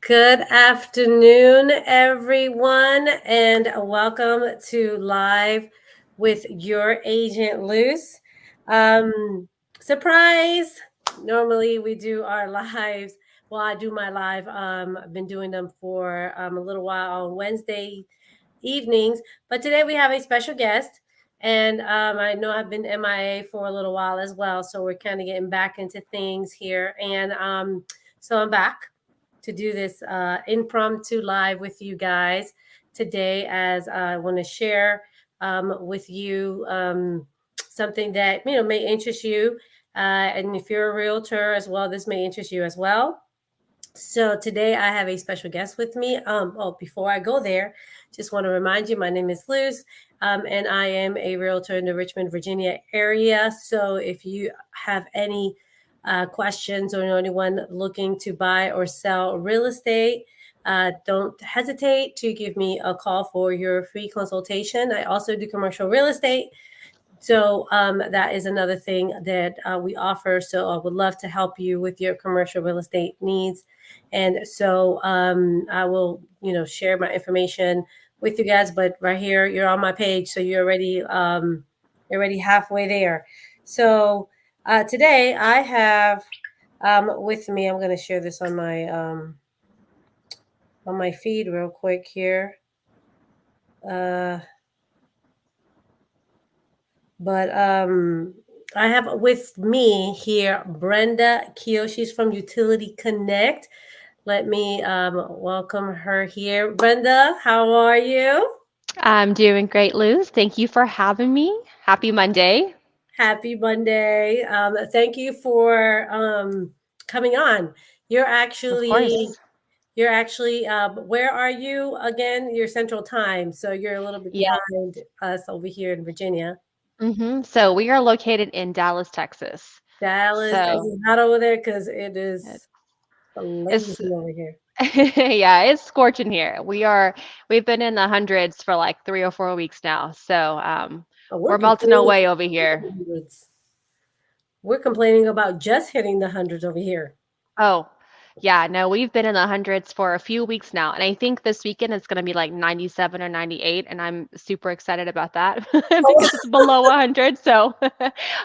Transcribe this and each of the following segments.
Good afternoon, everyone, and welcome to Live with Your Agent Luce. Um, Surprise! Normally, we do our lives. Well, I do my live. I've been doing them for a little while on Wednesday evenings, but today we have a special guest. And I know I've been MIA for a little while as well, so we're kind of getting back into things here. And so I'm back to do this impromptu live with you guys today, as I want to share with you something that may interest you, and if you're a realtor as well, this may interest you as well. So today I have a special guest with me. Before I go there, just want to remind you, my name is Luz, and I am a realtor in the Richmond, Virginia area. So if you have any questions or know anyone looking to buy or sell real estate, don't hesitate to give me a call for your free consultation. I also do commercial real estate. So that is another thing that we offer. So I would love to help you with your commercial real estate needs. And so I will, share my information with you guys. But right here, you're on my page, so you're already halfway there. So today I have with me. I'm going to share this on my feed real quick here. But I have with me here Brenda Keo. She's from Utility Connect. Let me welcome her here. Brenda, how are you? I'm doing great, Luz. Thank you for having me. Happy Monday. Happy Monday. Thank you for coming on. You're Of actually course. you're actually where are you again? You're Central Time, so you're a little bit Yeah. behind us over here in Virginia. So we are located in Dallas, Texas. Dallas, is So it hot over there? Because it it- is it's blazing over here. yeah, it's scorching here. We've been in the hundreds for like 3 or 4 weeks now. So Oh, we're melting away over here. hundreds. We're complaining about just hitting the hundreds over here. Oh, yeah, no, we've been in the hundreds for a few weeks now. And I think this weekend it's going to be like 97 or 98. And I'm super excited about that Oh, because it's below 100. So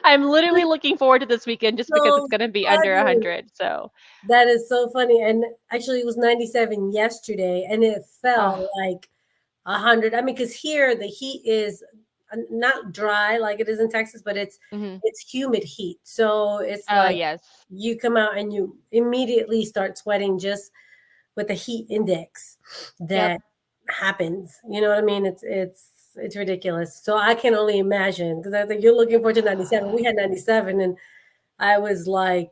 I'm literally looking forward to this weekend just because so it's going to be under funny. 100. So, That is so funny. And actually, it was 97 yesterday, and it oh, felt like 100. I mean, because here the heat is not dry like it is in Texas, but it's hmm it's humid heat. So it's oh, like yes. you come out and you immediately start sweating just with the heat index Yep. that happens. You know what I mean? It's ridiculous. So I can only imagine, because I think you're looking forward to 97. We had 97, and I was like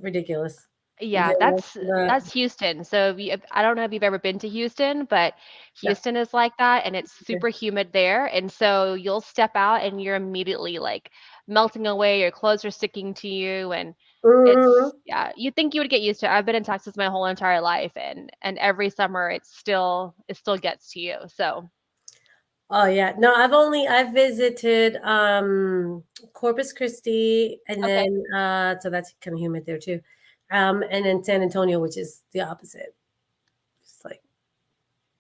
ridiculous. Yeah, The- the- that's Houston. So I don't know if you've ever been to Houston, but the- Houston is like that and it's super humid there. And so you'll step out and you're immediately like melting away, your clothes are sticking to you and Mhm. yeah, you think you would get used to it. I've been in Texas my whole entire life and every summer it still gets to you. So, Oh yeah. No, I've visited Corpus Christi, and okay. then so that's kind of humid there too. And then San Antonio, which is the opposite. It's like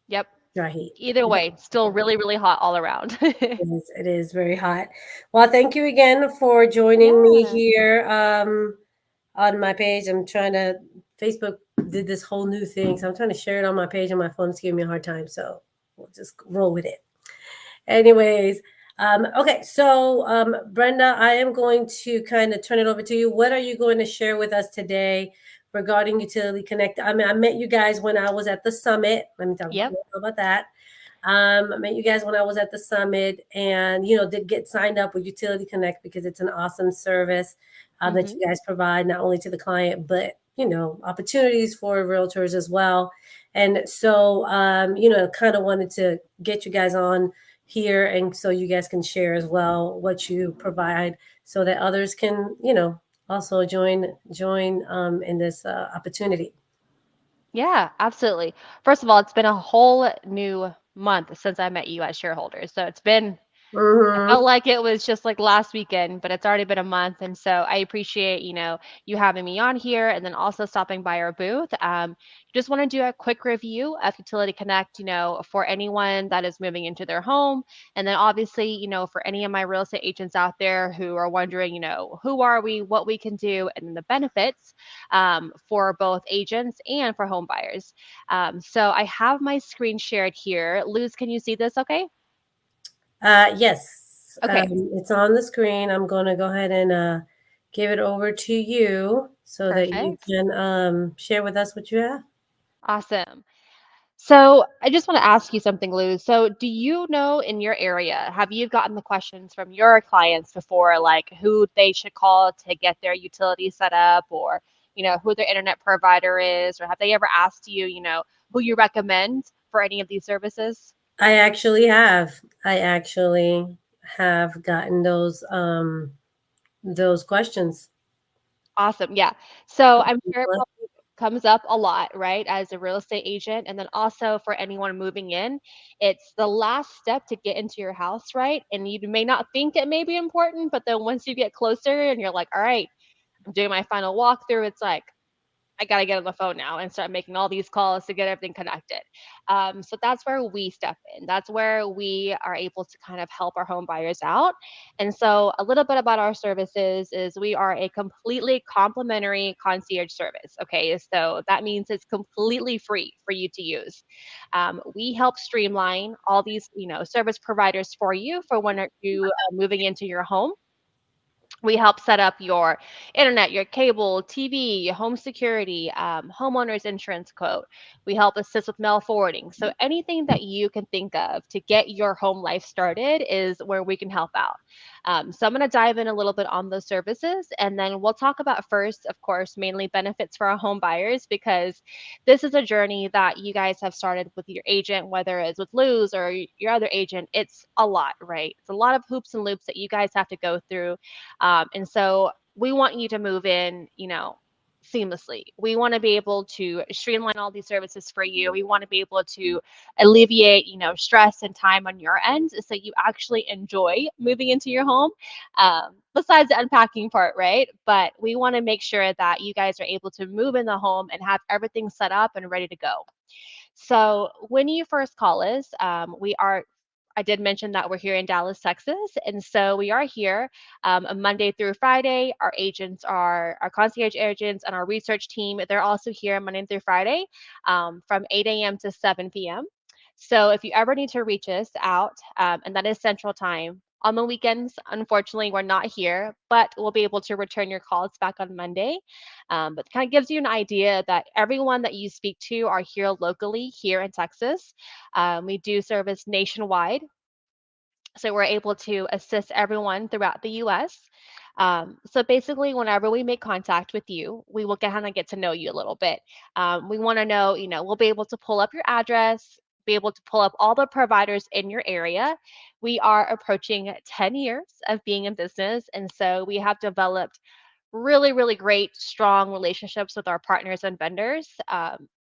Yep. dry heat. Either way, still really, really hot all around. It is very hot. Well, thank you again for joining me Yeah. here on my page. I'm trying to Facebook did this whole new thing, so I'm trying to share it on my page on my phone. It's giving me a hard time, so we'll just roll with it. Anyways, okay, so Brenda, I am going to kind of turn it over to you. What are you going to share with us today regarding Utility Connect? I mean, I met you guys when I was at the summit. Let me talk Yep. about that. I met you guys when I was at the summit, and did get signed up with Utility Connect because it's an awesome service that hmm you guys provide not only to the client, but opportunities for realtors as well. And so kind of wanted to get you guys on here, and so you guys can share as well what you provide, so that others can also join in this opportunity. Yeah, absolutely. First of all, it's been a whole new month since I met you as shareholders. So it's been I felt Mhm. like it was just like last weekend, but it's already been a month. And so I appreciate, you having me on here and then also stopping by our booth. Just want to do a quick review of Utility Connect, for anyone that is moving into their home. And then obviously, for any of my real estate agents out there who are wondering, who are we, what we can do, and then the benefits for both agents and for home buyers. So I have my screen shared here. Luz, can you see this okay? Yes, Okay, it's on the screen. I'm going to go ahead and give it over to you so that you perfect. can share with us what you have. Awesome. So I just want to ask you something, Lou. So do you know in your area, have you gotten the questions from your clients before, like who they should call to get their utility set up or, who their internet provider is, or have they ever asked you, who you recommend for any of these services? I actually have gotten those questions. Awesome. Yeah. So I'm sure it probably comes up a lot, right, as a real estate agent. And then also for anyone moving in, it's the last step to get into your house, right? And you may not think it may be important, but then once you get closer and you're like, all right, I'm doing my final walkthrough, it's like, I got to get on the phone now and start making all these calls to get everything connected. So that's where we step in. That's where we are able to kind of help our home buyers out. And so, a little bit about our services is we are a completely complimentary concierge service. Okay. So that means it's completely free for you to use. We help streamline all these, service providers for you for when you are moving into your home. We help set up your internet, your cable, TV, home security, homeowners insurance quote. We help assist with mail forwarding. So anything that you can think of to get your home life started is where we can help out. So I'm going to dive in a little bit on those services, and then we'll talk about first, of course, mainly benefits for our home buyers because this is a journey that you guys have started with your agent, whether it's with Luz or your other agent. It's a lot, right? It's a lot of hoops and loops that you guys have to go through, and so we want you to move in, seamlessly. We want to be able to streamline all these services for you. We want to be able to alleviate, stress and time on your end so you actually enjoy moving into your home. Besides the unpacking part, right? But we want to make sure that you guys are able to move in the home and have everything set up and ready to go. So when you first call us, I did mention that we're here in Dallas, Texas. And so we are here a Monday through Friday. Our agents are our concierge agents and our research team. They're also here Monday through Friday from 8 a.m. to 7 p.m. So if you ever need to reach us out, and that is Central Time. On the weekends, unfortunately, we're not here, but we'll be able to return your calls back on Monday. But kind of gives you an idea that everyone that you speak to are here locally, here in Texas. We do service nationwide, so we're able to assist everyone throughout the US. So basically, whenever we make contact with you, we will kind of get to know you a little bit. We want to know, we'll be able to pull up your address, be able to pull up all the providers in your area. We are approaching 10 years of being in business, and so we have developed really, really great, strong relationships with our partners and vendors.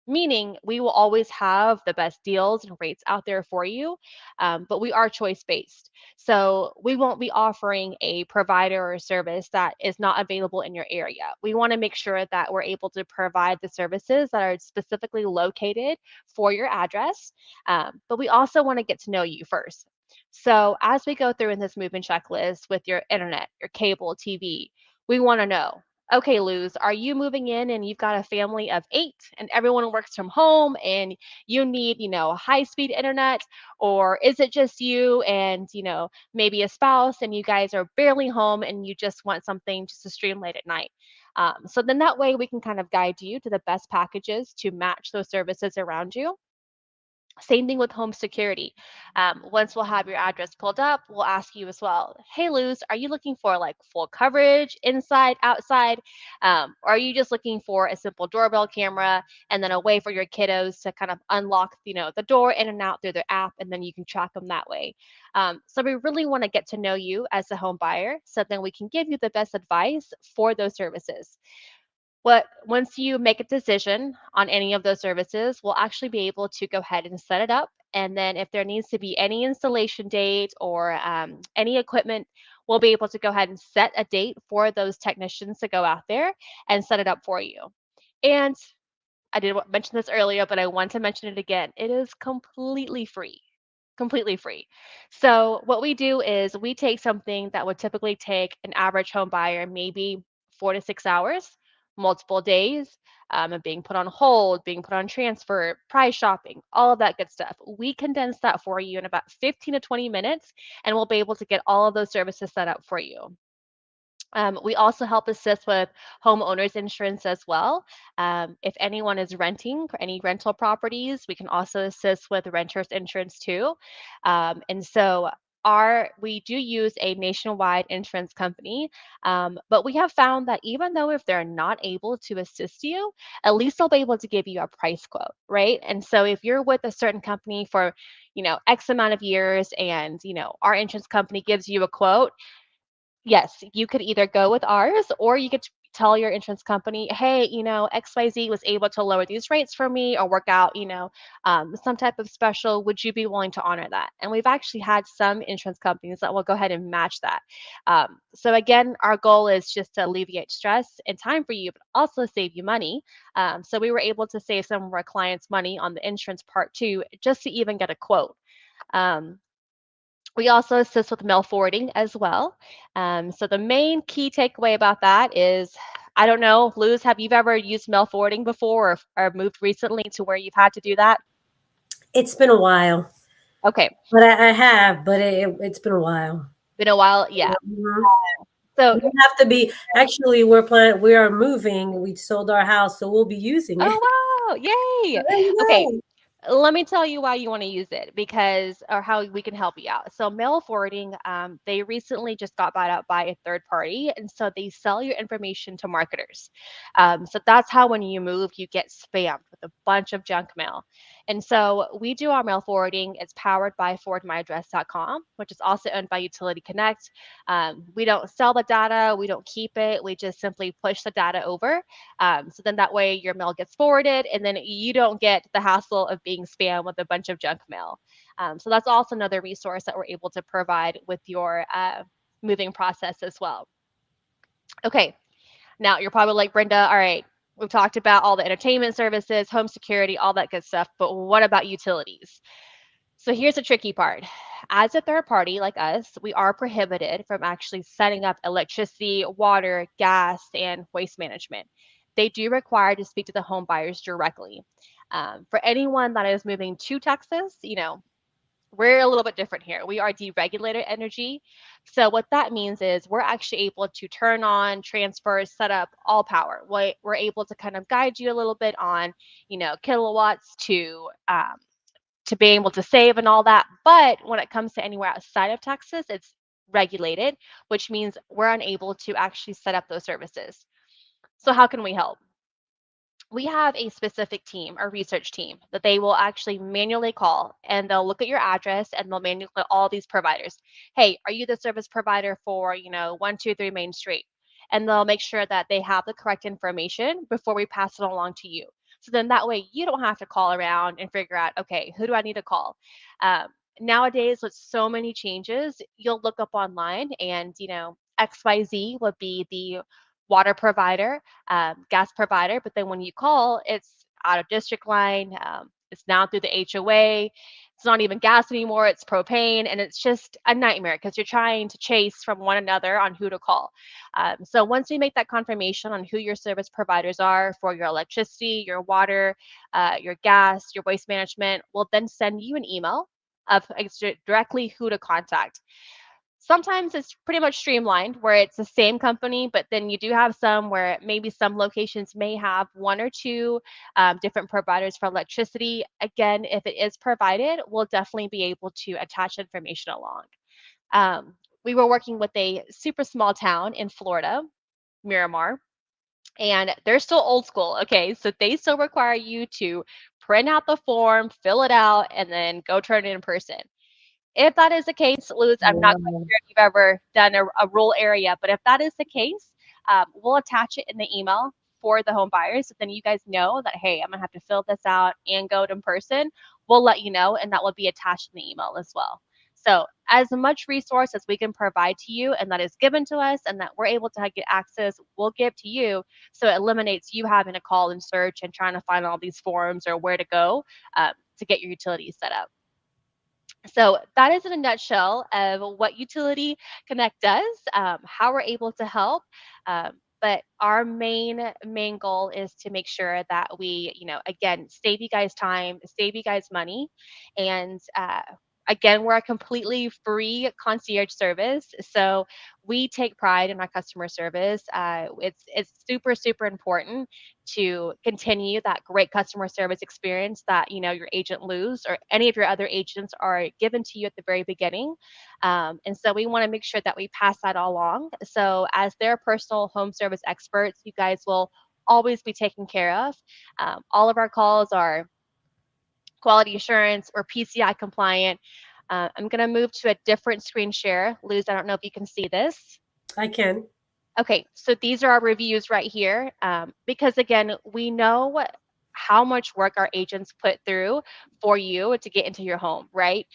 Meaning we will always have the best deals and rates out there for you, but we are choice based. So we won't be offering a provider or service that is not available in your area. We want to make sure that we're able to provide the services that are specifically located for your address, but we also want to get to know you first. So as we go through in this movement checklist with your internet, your cable, TV, we want to know, okay, Luz, are you moving in and you've got a family of 8 and everyone works from home and you need, high speed internet? Or is it just you and, maybe a spouse and you guys are barely home and you just want something just to stream late at night? So then that way we can kind of guide you to the best packages to match those services around you. Same thing with home security. Once we'll have your address pulled up, we'll ask you as well, hey, Luz, are you looking for like full coverage inside, outside? Or are you just looking for a simple doorbell camera and then a way for your kiddos to kind of unlock, the door in and out through their app, and then you can track them that way. So we really want to get to know you as a home buyer so then we can give you the best advice for those services. Once you make a decision on any of those services, we'll actually be able to go ahead and set it up And then if there needs to be any installation date or any equipment, we'll be able to go ahead and set a date for those technicians to go out there and set it up for you. And I did mention this earlier, but I want to mention it again. It is completely free. Completely free. So, what we do is we take something that would typically take an average home buyer maybe 4 to 6 hours, multiple days, and being put on hold, being put on transfer, price shopping, all of that good stuff. We condense that for you in about 15 to 20 minutes, and we'll be able to get all of those services set up for you. We also help assist with homeowners insurance as well. If anyone is renting for any rental properties, we can also assist with renters insurance too. And so we do use a nationwide insurance company, but we have found that even though if they're not able to assist you, at least they'll be able to give you a price quote, right? And so if you're with a certain company for, X amount of years and, our insurance company gives you a quote, yes, you could either go with ours or you could tell your insurance company, hey, XYZ was able to lower these rates for me or work out, some type of special. Would you be willing to honor that? And we've actually had some insurance companies that will go ahead and match that. So, again, our goal is just to alleviate stress and time for you, but also save you money. So, we were able to save some of our clients money on the insurance part too, just to even get a quote. Um, we also assist with mail forwarding as well. So the main key takeaway about that is, I don't know, Luz, have you ever used mail forwarding before or moved recently to where you've had to do that? It's been a while, Okay, but I have, but it's been a while. been a while. Yeah. Mhm. So, We don't have to be. Actually, we are moving. We sold our house, so we'll be using it. oh wow, So yay. there Okay, you let me tell you why you want to use it because or how we can help you out. So mail forwarding, they recently just got bought out by a third party, and so they sell your information to marketers. So that's how when you move, you get spammed with a bunch of junk mail. And so we do our mail forwarding. It's powered by forwardmyaddress.com, which is also owned by Utility Connect. We don't sell the data, we don't keep it. We just simply push the data over. So then that way your mail gets forwarded and then you don't get the hassle of being spam with a bunch of junk mail. So that's also another resource that we're able to provide with your moving process as well. Okay, now you're probably like, Brenda, all right, we've talked about all the entertainment services, home security, all that good stuff, but what about utilities? So here's the tricky part. As a third party like us, we are prohibited from actually setting up electricity, water, gas, and waste management. They do require to speak to the home buyers directly. For anyone that is moving to Texas, we're a little bit different here. We are deregulated energy. So what that means is we're actually able to turn on, transfer, set up all power. We're able to kind of guide you a little bit on, kilowatts to be able to save and all that. But when it comes to anywhere outside of Texas, it's regulated, which means we're unable to actually set up those services. So, how can we help? We have a specific team, a research team, that they will actually manually call and they'll look at your address and they'll manually call all these providers. Hey, are you the service provider for, 123 Main Street? And they'll make sure that they have the correct information before we pass it along to you. So then that way you don't have to call around and figure out, okay, who do I need to call? Um, Nowadays, with so many changes, you'll look up online and, XYZ would be the water provider, gas provider. But then when you call, it's out of district line. It's now through the HOA. It's not even gas anymore. It's propane, and it's just a nightmare because you're trying to chase from one another on who to call. So once we make that confirmation on who your service providers are for your electricity, your water, your gas, your waste management, we'll then send you an email of directly who to contact. Sometimes it's pretty much streamlined where it's the same company, but then you do have some where maybe some locations may have one or two different providers for electricity. Again, if it is provided, we'll definitely be able to attach information along. We were working with a super small town in Florida, Miramar, and they're still old school. Okay, so they still require you to print out the form, fill it out, and then go turn it in person. If that is the case, Luz, I'm not quite go. sure if you've ever done a rural area, but if that is the case, we'll attach it in the email for the home buyers. So then you guys know that, hey, I'm going to have to fill this out and go to in person. we'll let you know, and that will be attached in the email as well. So, as much resource as we can provide to you and that is given to us and that we're able to get access, we'll give to you. So, it eliminates you having to call and search and trying to find all these forms or where to go to get your utilities set up. So that is in a nutshell of what Utility Connect does, how we're able to help. But our main goal is to make sure that we, again, save you guys time, save you guys money, and again, we're a completely free concierge service. So we take pride in our customer service. It's super important to continue that great customer service experience that your agent Luz or any of your other agents are given to you at the very beginning. And so we want to make sure that we pass that all along. So as their personal home service experts, you guys will always be taken care of. All of our calls are quality assurance or PCI compliant. I'm going to move to a different screen share. Luz, I don't know if you can see this. I can. Okay, so these are our reviews right here. Because again, we know how much work our agents put through for you to get into your home, right?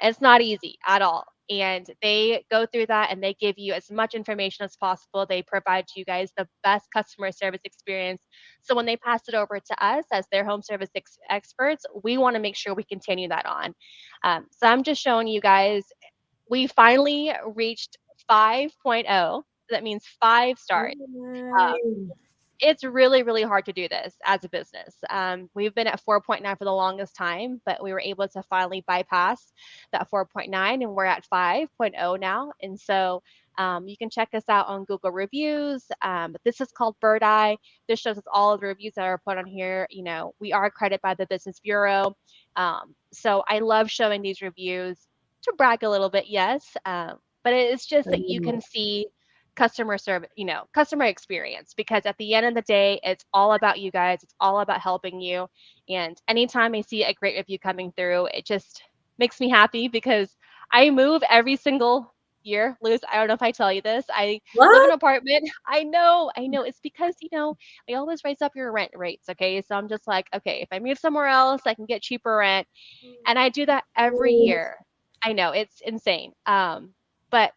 It's not easy at all. And they go through that and they give you as much information as possible. They provide you guys the best customer service experience. So when they pass it over to us as their home service experts, we want to make sure we continue that on. So I'm just showing you guys, we finally reached 5.0. That means 5 stars. Um, Yay. it's really hard to do this as a business. We've been at 4.9 for the longest time, but we were able to finally bypass that 4.9 and we're at 5.0 now. And so you can check us out on Google reviews. But this is called Bird Eye. This shows us all of the reviews that are put on here. We are accredited by the Business Bureau. So I love showing these reviews to brag a little bit, yes. But it's just that you can see customer service, customer experience, because at the end of the day, it's all about you guys. It's all about helping you. And anytime I see a great review coming through, it just makes me happy because I move every single year. Luz, I don't know if I tell you this. I live in What? an apartment. I know. It's because, they always raise up your rent rates. Okay. So I'm just like, okay, if I move somewhere else, I can get cheaper rent. And I do that every year. I know it's insane. But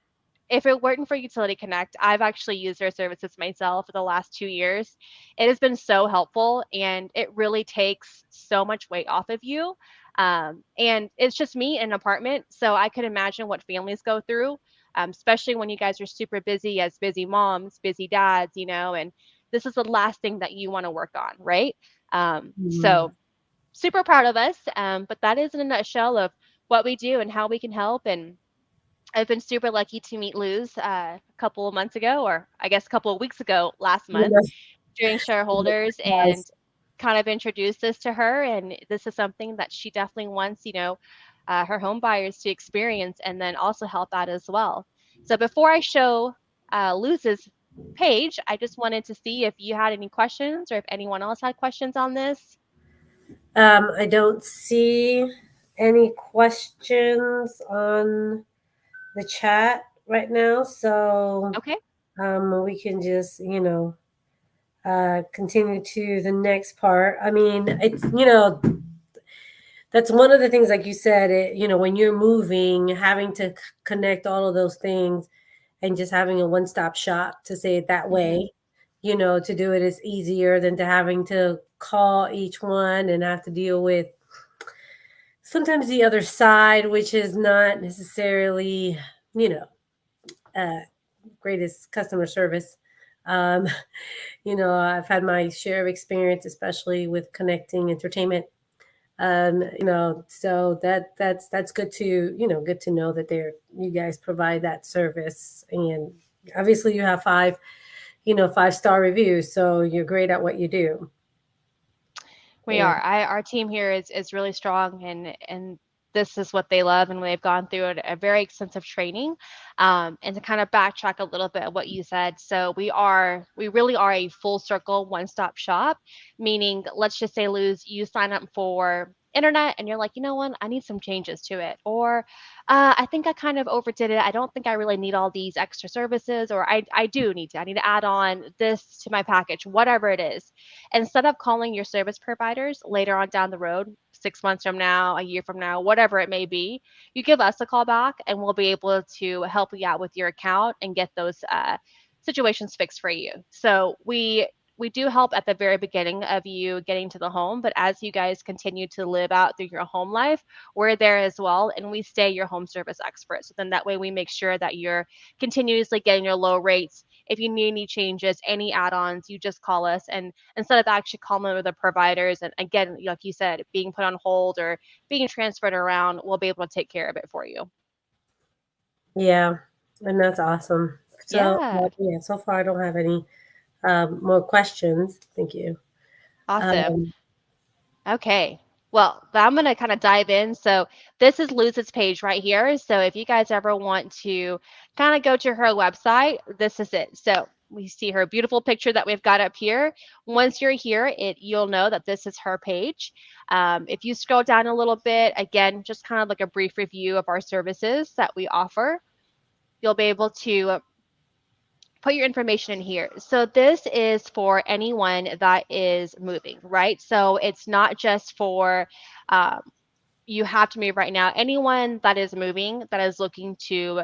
if it weren't for Utility Connect, I've actually used their services myself for the last 2 years. It has been so helpful and it really takes so much weight off of you. And it's just me in an apartment. So I could imagine what families go through, especially when you guys are super busy as busy moms, busy dads, and this is the last thing that you want to work on, right? Mhm. So super proud of us. But that is in a nutshell of what we do and how we can help. And I've been super lucky to meet Luz a couple of months ago, or I guess a couple of weeks ago last month during shareholders and Yes. kind of introduced this to her. And this is something that she definitely wants, her home buyers to experience and then also help out as well. So before I show Luz's page, I just wanted to see if you had any questions or if anyone else had questions on this. I don't see any questions on the chat right now, so Okay. we can just, continue to the next part. I mean, it's, that's one of the things, like you said, when you're moving, having to connect all of those things and just having a one-stop shop, to say it that Hmm. way, to do it is easier than to having to call each one and have to deal with sometimes the other side, which is not necessarily, you know, uh, greatest customer service. Um, I've had my share of experience, especially with connecting entertainment. So that's good to good to know that you guys provide that service, and obviously you have 5-star reviews, so you're great at what you do. We are. Our team here is really strong, and this is what they love, and they've gone through a very extensive training. And to kind of backtrack a little bit of what you said, so we really are a full circle one stop shop. Meaning, let's just say, Luz, you sign up for internet and you're like, you know what, I need some changes to it. Or I think I kind of overdid it. I don't think I really need all these extra services, or I do need to. I need to add on this to my package, whatever it is. Instead of calling your service providers later on down the road, 6 months from now, a year from now, whatever it may be, you give us a call back and we'll be able to help you out with your account and get those situations fixed for you. So we do help at the very beginning of you getting to the home, but as you guys continue to live out through your home life, we're there as well, and we stay your home service experts. So then that way we make sure that you're continuously getting your low rates. If you need any changes, any add-ons, you just call us, and instead of actually calling with the providers and again, like you said, being put on hold or being transferred around, we'll be able to take care of it for you. Yeah, and that's awesome. So, Yeah, yeah, so far I don't have any more questions. Thank you. awesome. Um, Okay. Well, I'm going to kind of dive in. So, this is Luz's page right here. So, if you guys ever want to kind of go to her website, this is it. So, we see her beautiful picture that we've got up here. Once you're here, you'll know that this is her page. If you scroll down a little bit, again, just kind of like a brief review of our services that we offer, you'll be able to put your information in here. So this is for anyone that is moving, right? So it's not just for um, you have to move right now. Anyone that is moving that is looking to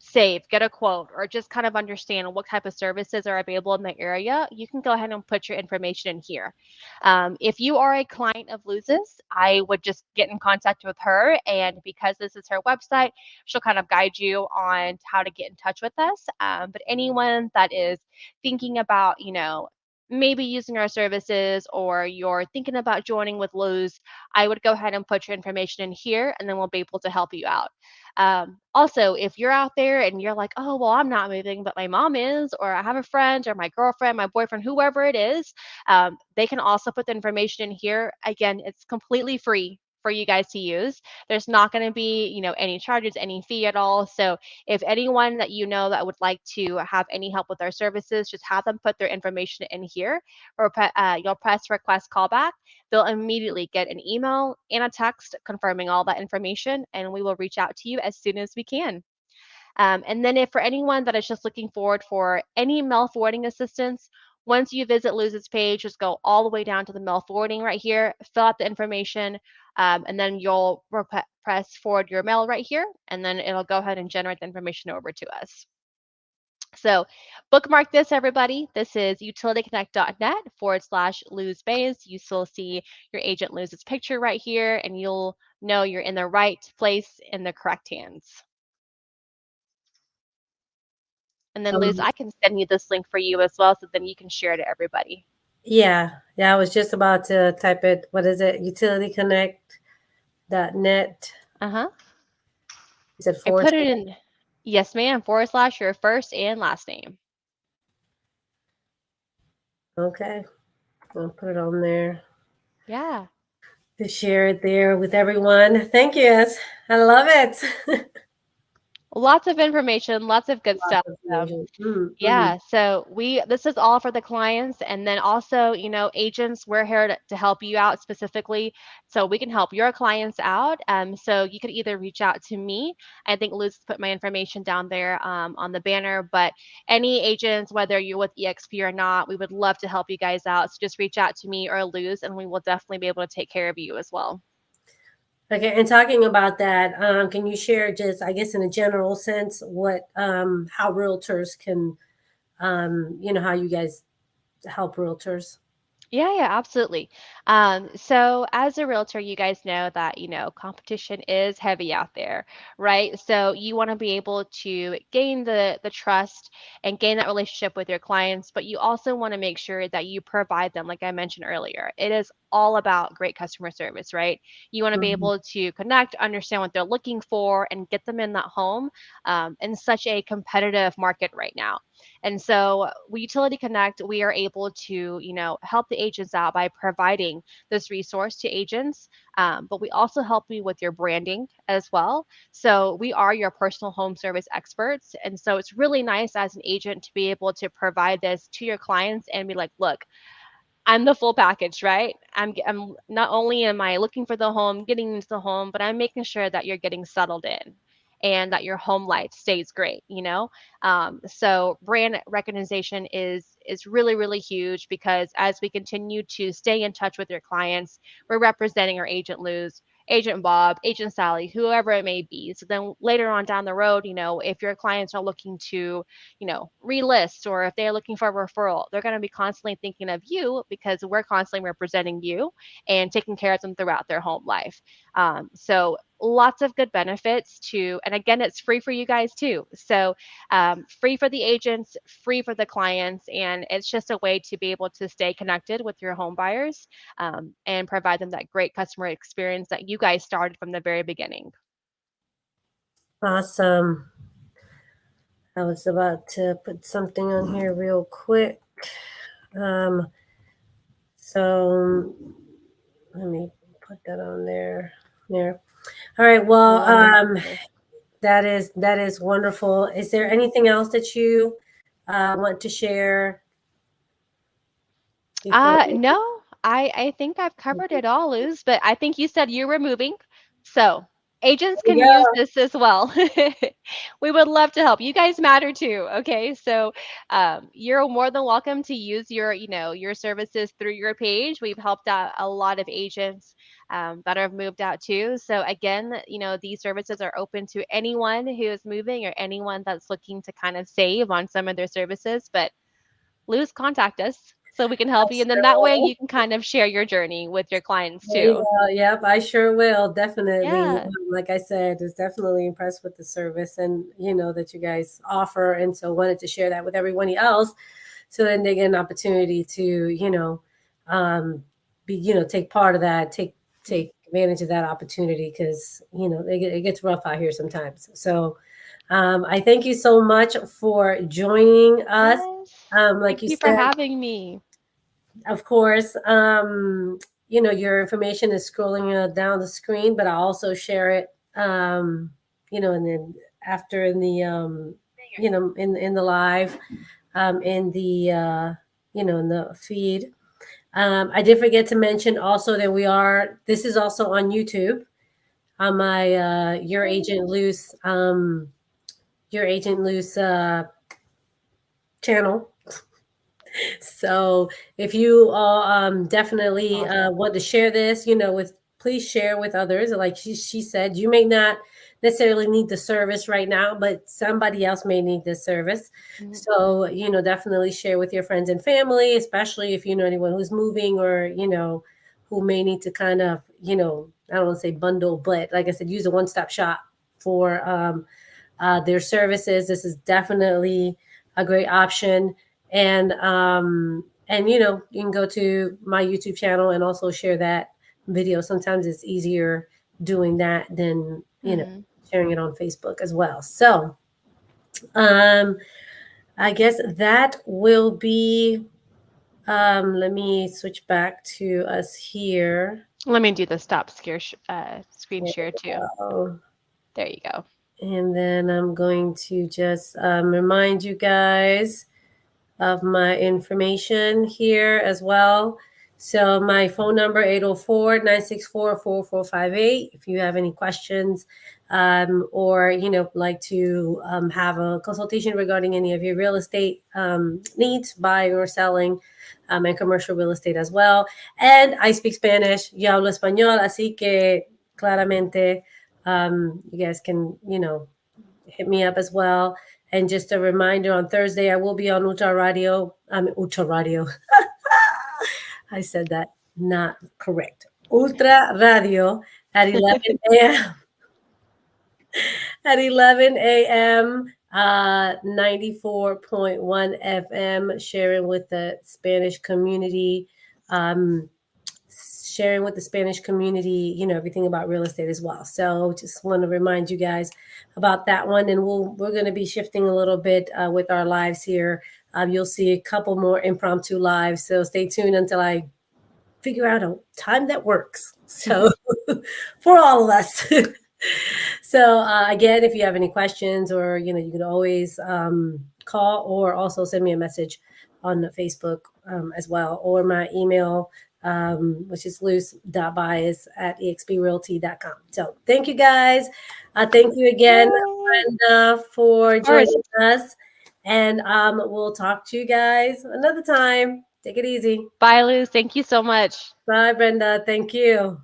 save, get a quote, or just kind of understand what type of services are available in the area, you can go ahead and put your information in here. If you are a client of Luz's, I would just get in contact with her. And because this is her website, she'll kind of guide you on how to get in touch with us. But anyone that is thinking about, maybe using our services or you're thinking about joining with Luz, I would go ahead and put your information in here and then we'll be able to help you out. Also, if you're out there and you're like, oh, well, I'm not moving, but my mom is, or I have a friend, or my girlfriend, my boyfriend, whoever it is, they can also put the information in here. Again, it's completely free for you guys to use. There's not going to be, any charges, any fee at all. So if anyone that you know that would like to have any help with our services, just have them put their information in here, or you'll press request callback. They'll immediately get an email and a text confirming all that information, and we will reach out to you as soon as we can. And then, if for anyone that is just looking forward for any mail forwarding assistance, once you visit Luz's page, just go all the way down to the mail forwarding right here, fill out the information, and then you'll press forward your mail right here, and then it'll go ahead and generate the information over to us. So bookmark this, everybody. This is utilityconnect.net/Luz Bays. You still see your agent Luz's picture right here, and you'll know you're in the right place in the correct hands. And then, Luz, um, I can send you this link for you as well, so then you can share it to everybody. yeah, yeah, I was just about to type it. What is it? Utilityconnect.net. Uh-huh. Is it I forward put it slash? in, yes, ma'am, / your first and last name. Okay, I'll put it on there Yeah. to share it there with everyone. Thank you. Yes, I love it. Lots of information, lots of good Lots stuff. of Um, information. Yeah, so this is all for the clients, and then also, agents, we're here to help you out specifically, so we can help your clients out. So you could either reach out to me. I think Liz put my information down there on the banner, but any agents, whether you're with EXP or not, we would love to help you guys out. So just reach out to me or Luz, and we will definitely be able to take care of you as well. Okay, and talking about that, can you share just, I guess, in a general sense, what how realtors can, how you guys help realtors? Yeah, yeah, absolutely. So as a realtor, you guys know that, competition is heavy out there, right? So you want to be able to gain the trust and gain that relationship with your clients, but you also want to make sure that you provide them, like I mentioned earlier. It is all about great customer service, right? You want to be Mhm. able to connect, understand what they're looking for, and get them in that home in such a competitive market right now. And so, we Utility Connect, we are able to, help the agents out by providing this resource to agents, but we also help you with your branding as well. So, we are your personal home service experts. And so, it's really nice as an agent to be able to provide this to your clients and be like, look, I'm the full package, right? I'm not only am I looking for the home, getting into the home, but I'm making sure that you're getting settled in and that your home life stays great, you know? So brand recognition is really, really huge because as we continue to stay in touch with your clients, we're representing our agent Luz, Agent Bob, Agent Sally, whoever it may be. So then later on down the road, if your clients are looking to relist or if they're looking for a referral, they're going to be constantly thinking of you because we're constantly representing you and taking care of them throughout their home life. So lots of good benefits to, and again, it's free for you guys too. So free for the agents, free for the clients, and it's just a way to be able to stay connected with your home buyers and provide them that great customer experience that you guys started from the very beginning. Awesome. I was about to put something on here real quick. Um, so let me put that on there. There. All right. Well, Wonderful. that is wonderful. Is there Mhm. anything else that you want to share before? No, I think I've covered it all, Luz, but I think you said you were moving. So agents can use Yeah. this as well. We would love to help. You guys matter too. Okay. So you're more than welcome to use your services through your page. We've helped out a lot of agents that have moved out too. So again, these services are open to anyone who is moving or anyone that's looking to kind of save on some of their services. But Luz, contact us so we can help you. And then that way Sure. you can kind of share your journey with your clients There you too. go. Yep, I sure will. Definitely. Yeah. Like I said, was definitely impressed with the service and that you guys offer, and so wanted to share that with everyone else, so then they get an opportunity to um, be take part of that, take advantage of that opportunity because it gets rough out here sometimes. So I thank you so much for joining us. Yes. Like Thank you you for said, having me. of course, your information is scrolling down the screen, but I'll also share it, and then after in the, in the live, in the, in the feed. I did forget to mention also that this is also on YouTube on my, Your Agent Loose, channel. So if you all definitely Awesome. want to share this, please share with others. Like she said, you may not necessarily need the service right now, but somebody else may need this service. Mhm. So, definitely share with your friends and family, especially if you know anyone who's moving or, who may need to kind of, I don't want to say bundle, but like I said, use a one-stop shop for their services. This is definitely a great option. And you can go to my YouTube channel and also share that video. Sometimes it's easier doing that than Mhm. sharing it on Facebook as well. So um I guess that will be let me switch back to us here. Let me do the screen There share we too. go. There you go. And then I'm going to just remind you guys of my information here as well. So my phone number 804-964-4458. If you have any questions or like to have a consultation regarding any of your real estate needs, buying or selling, and commercial real estate as well. And I speak Spanish. Yo hablo español, así que claramente you guys can hit me up as well. And just a reminder, on Thursday, I will be on Ultra Radio. Ultra Radio. I said that not correct. Ultra Radio at 11 a.m. at 11 a.m. 94.1 FM, sharing with the Spanish community. Um, Sharing with the Spanish community, everything about real estate as well. So just want to remind you guys about that one. And we're going to be shifting a little bit with our lives here. You'll see a couple more impromptu lives. So stay tuned until I figure out a time that works. So for all of us. So again, if you have any questions or, you can always call or also send me a message on Facebook as well, or my email, which is loose.bias@exprealty.com. So thank you guys. Thank you again, Yay! Brenda, Of for course. joining us. And we'll talk to you guys another time. Take it easy. Bye, Luz. Thank you so much. Bye, Brenda. Thank you.